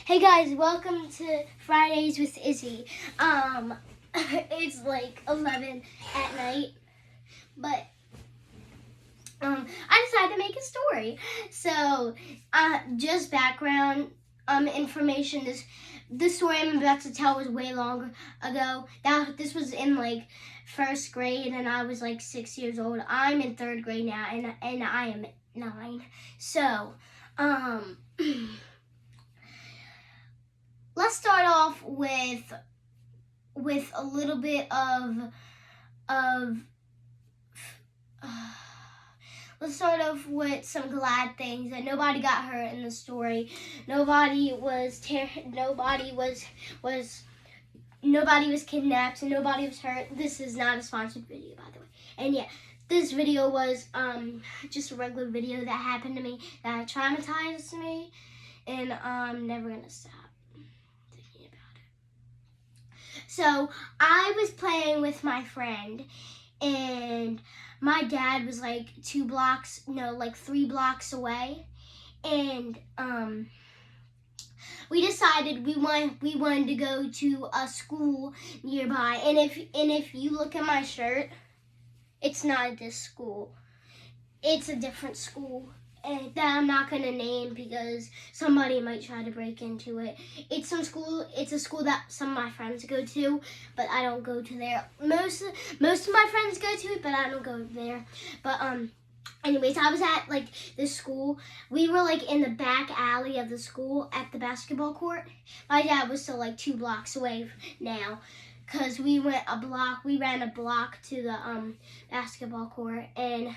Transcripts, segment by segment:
Hey guys, welcome to Fridays with Izzy. It's like 11 at night, but I decided to make a story. So, just background information. This story I'm about to tell was way longer ago. This was in like first grade, and I was like 6 years old. I'm in third grade now, and I am 9. So, let's start off with a little bit of let's start off with some glad things that nobody got hurt in the story. Nobody was kidnapped and nobody was hurt. This is not a sponsored video, by the way. And yeah, this video was just a regular video that happened to me that traumatized me, and I'm never gonna stop thinking about it. So I was playing with my friend, and my dad was like 3 blocks away, and we decided we wanted to go to a school nearby. And if you look at my shirt, it's not this school. It's a different school, and that I'm not gonna name because somebody might try to break into it. It's a school that some of my friends go to, but I don't go to there. Most of my friends go to it, but I don't go there. But anyways, I was at like this school. We were like in the back alley of the school at the basketball court. My dad was still like 2 blocks away now, cause we ran a block to the basketball court. And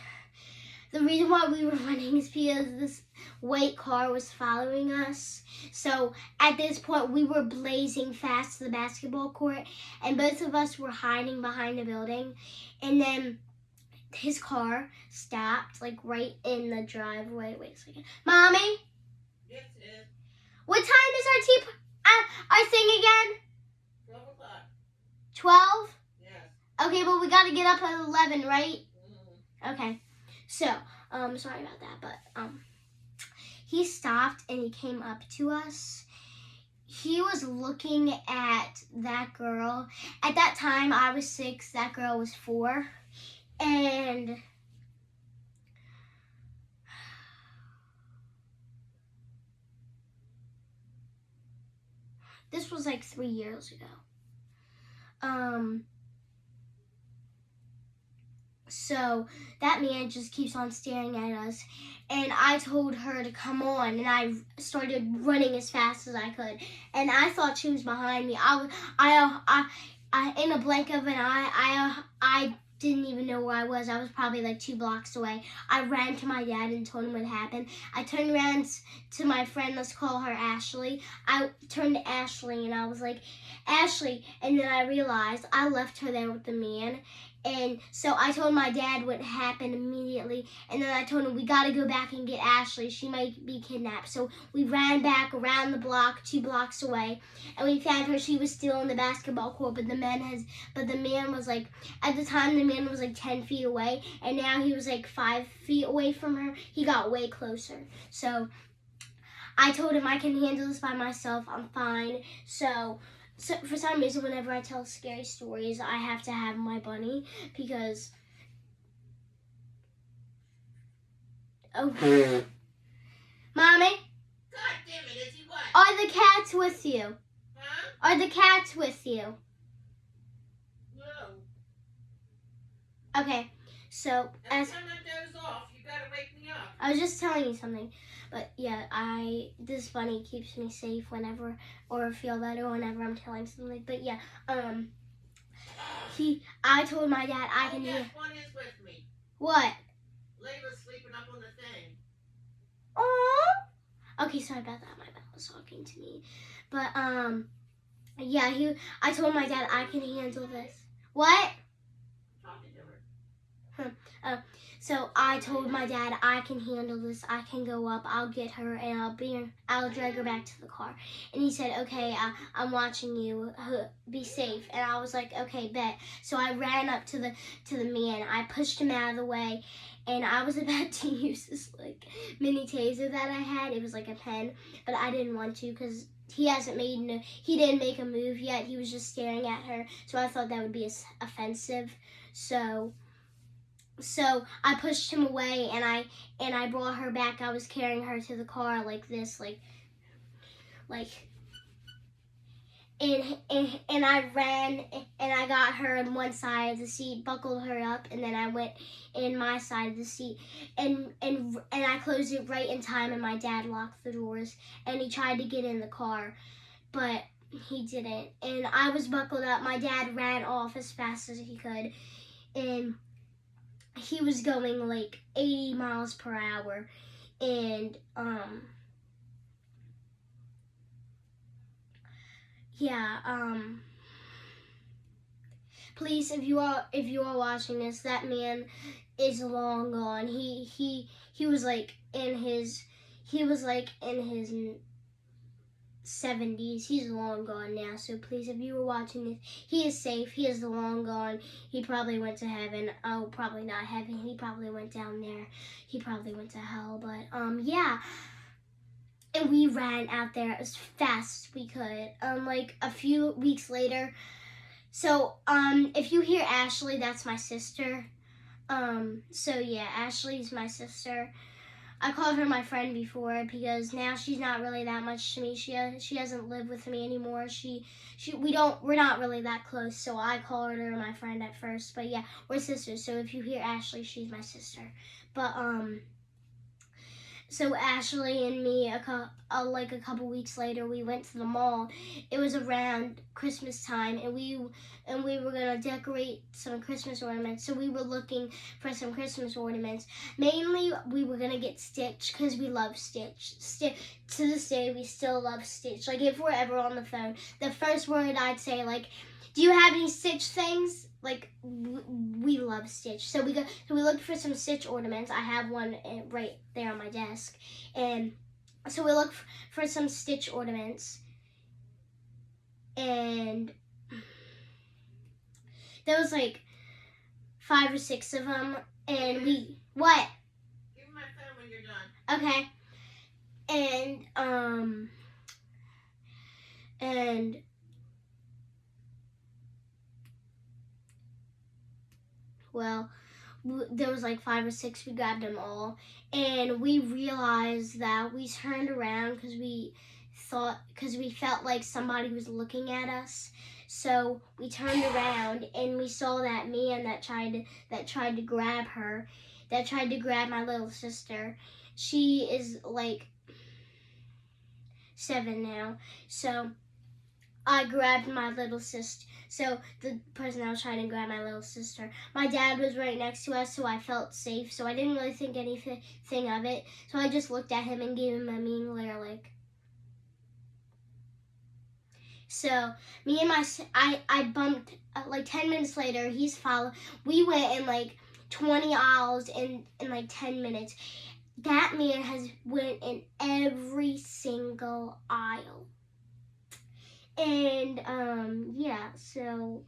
the reason why we were running is because this white car was following us. So at this point, we were blazing fast to the basketball court, and both of us were hiding behind a building. And then his car stopped, like right in the driveway. Wait a second, Mommy. Yes, it is. What time is our thing again? 12 o'clock. 12? Yes. Okay, but we got to get up at 11, right? Mm-hmm. Okay. So, sorry about that, but he stopped and he came up to us. He was looking at that girl. At that time, I was 6, that girl was 4. And this was like 3 years ago. So that man just keeps on staring at us, and I told her to come on, and I started running as fast as I could, and I thought she was behind me. I in a blink of an eye, I didn't even know where I was. I was probably like 2 blocks away. I ran to my dad and told him what happened. I turned around to my friend, let's call her Ashley. I turned to Ashley and I was like, Ashley, and then I realized I left her there with the man. And so I told my dad what happened immediately, and then I told him we got to go back and get Ashley. She might be kidnapped. So we ran back around the block, 2 blocks away, and we found her. She was still in the basketball court, but the man was like, at the time the man was like 10 feet away, and now he was like 5 feet away from her. He got way closer. So I told him I can handle this by myself. I'm fine. So for some reason, whenever I tell scary stories, I have to have my bunny because... Oh. Mommy? God damn it, Izzy, what? Are the cats with you? Huh? Are the cats with you? No. Okay, so Every time I doze off, you gotta wake me up. I was just telling you something. But yeah, this bunny keeps me safe whenever, or feel better whenever I'm telling something. But yeah, I told my dad I can yes, one is with me. What? Layla's sleeping up on the thing. Oh. Okay, sorry about that. My dad was talking to me. But yeah, I told my dad I can handle this. What? Talking to her. So I told my dad I can handle this. I can go up. I'll get her and I'll drag her back to the car. And he said, "Okay, I'm watching you. Be safe." And I was like, "Okay, bet." So I ran up to the man. I pushed him out of the way, and I was about to use this like mini taser that I had. It was like a pen, but I didn't want to because he didn't make a move yet. He was just staring at her. So I thought that would be offensive. So I pushed him away, and I brought her back. I was carrying her to the car like this, like and I ran, and I got her on one side of the seat, buckled her up, and then I went in my side of the seat, and I closed it right in time, and my dad locked the doors, and he tried to get in the car, but he didn't, and I was buckled up. My dad ran off as fast as he could, and he was going like 80 miles per hour, and please, if you are watching this, that man is long gone. He was like in his 70s. He's long gone now. So please, if you were watching this, he is safe. He is long gone. He probably went to heaven. Oh, probably not heaven. He probably went down there. He probably went to hell. But yeah. And we ran out there as fast as we could. Like a few weeks later. So if you hear Ashley, that's my sister. So yeah, Ashley's my sister. I called her my friend before because now she's not really that much to me. She doesn't live with me anymore. We're not really that close. So I called her my friend at first. But yeah, we're sisters. So if you hear Ashley, she's my sister. But so Ashley and me, like a couple weeks later, we went to the mall. It was around Christmas time, and we were gonna decorate some Christmas ornaments. So we were looking for some Christmas ornaments. Mainly, we were gonna get Stitch because we love Stitch. To this day, we still love Stitch. Like if we're ever on the phone, the first word I'd say, like, "Do you have any Stitch things?" Like we love Stitch, so we looked for some Stitch ornaments. I have one right there on my desk, and so we looked for some Stitch ornaments, and there was like 5 or 6 of them, and we what? Give me my phone when you're done. Okay, and well, there was like 5 or 6. We grabbed them all, and we realized that we turned around because we felt like somebody was looking at us. So we turned around, and we saw that man that tried to grab her, that tried to grab my little sister. She is like 7 now. So I grabbed my little sister. So the person that was trying to grab my little sister, my dad was right next to us, so I felt safe. So I didn't really think anything of it. So I just looked at him and gave him a mean glare, like. So me and I bumped like 10 minutes later. We went in like 20 aisles in like 10 minutes. That man went in every single aisle. And yeah, so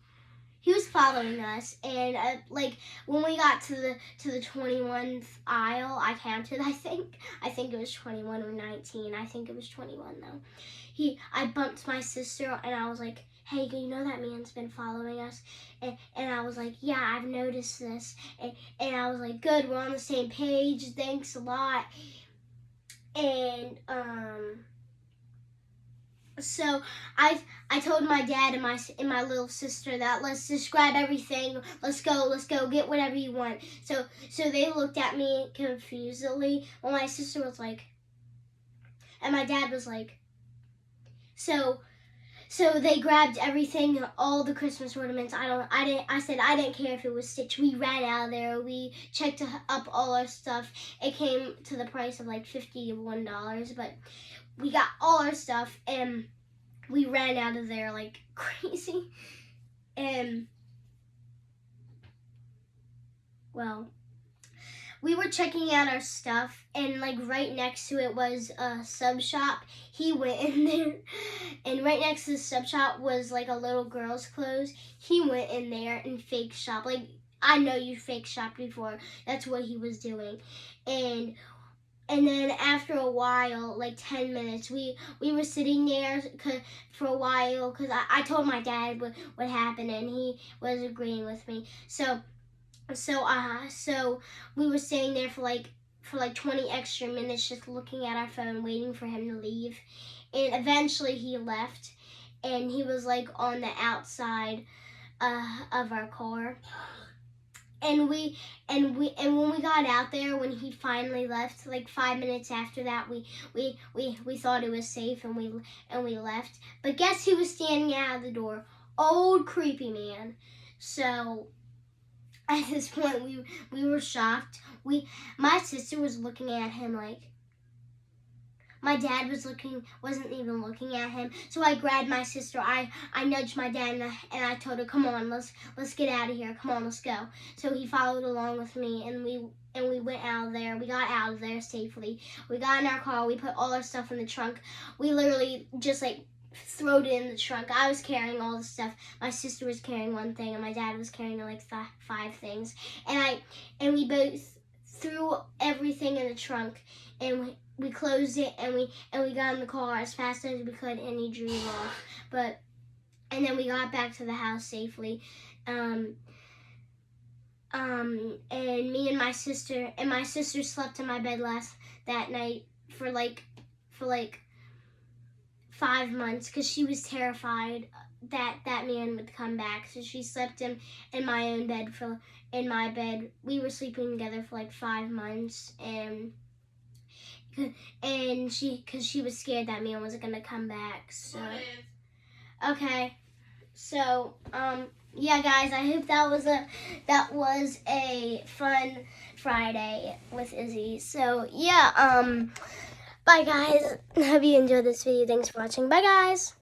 he was following us, and like when we got to the 21st aisle, I counted. I think it was 21 or 19. I think it was 21 though. I bumped my sister, and I was like, "Hey, you know that man's been following us?" And I was like, "Yeah, I've noticed this." And I was like, "Good, we're on the same page. Thanks a lot." And so I told my dad and my little sister that let's just grab everything. Let's go get whatever you want. So they looked at me confusedly. Well, my sister was like, and my dad was like, so they grabbed everything, all the Christmas ornaments. I said I didn't care if it was Stitch. We ran out of there. We checked up all our stuff. It came to the price of like $51, but we got all our stuff, and we ran out of there like crazy. And well, we were checking out our stuff, and like right next to it was a sub shop. He went in there, and right next to the sub shop was like a little girl's clothes. He went in there and fake shop. Like, I know you fake shopped before. That's what he was doing. And And then after a while, like 10 minutes, we were sitting there for a while because I told my dad what happened, and he was agreeing with me. So we were staying there for like 20 extra minutes, just looking at our phone, waiting for him to leave. And eventually he left, and he was like on the outside of our car. And when we got out there, when he finally left, like 5 minutes after that, we thought it was safe, and we left. But guess who was standing out of the door? Old creepy man. So at this point, we were shocked. My sister was looking at him like. My dad wasn't even looking at him. So I grabbed my sister. I nudged my dad, and I told her, "Come on, let's get out of here. Come on, let's go." So he followed along with me, and we went out of there. We got out of there safely. We got in our car. We put all our stuff in the trunk. We literally just like throwed it in the trunk. I was carrying all the stuff. My sister was carrying one thing, and my dad was carrying like five things. And we both threw everything in the trunk, and we closed it, and we got in the car as fast as we could, and he drove off. And then we got back to the house safely. And me and my sister slept in my bed that night for like 5 months, because she was terrified that man would come back. So she slept in my own bed in my bed. We were sleeping together for like 5 months, and because she was scared that man wasn't gonna come back. So okay, so yeah, guys, I hope that was a fun Friday with Izzy. So yeah, bye guys. Hope you enjoyed this video. Thanks for watching. Bye guys.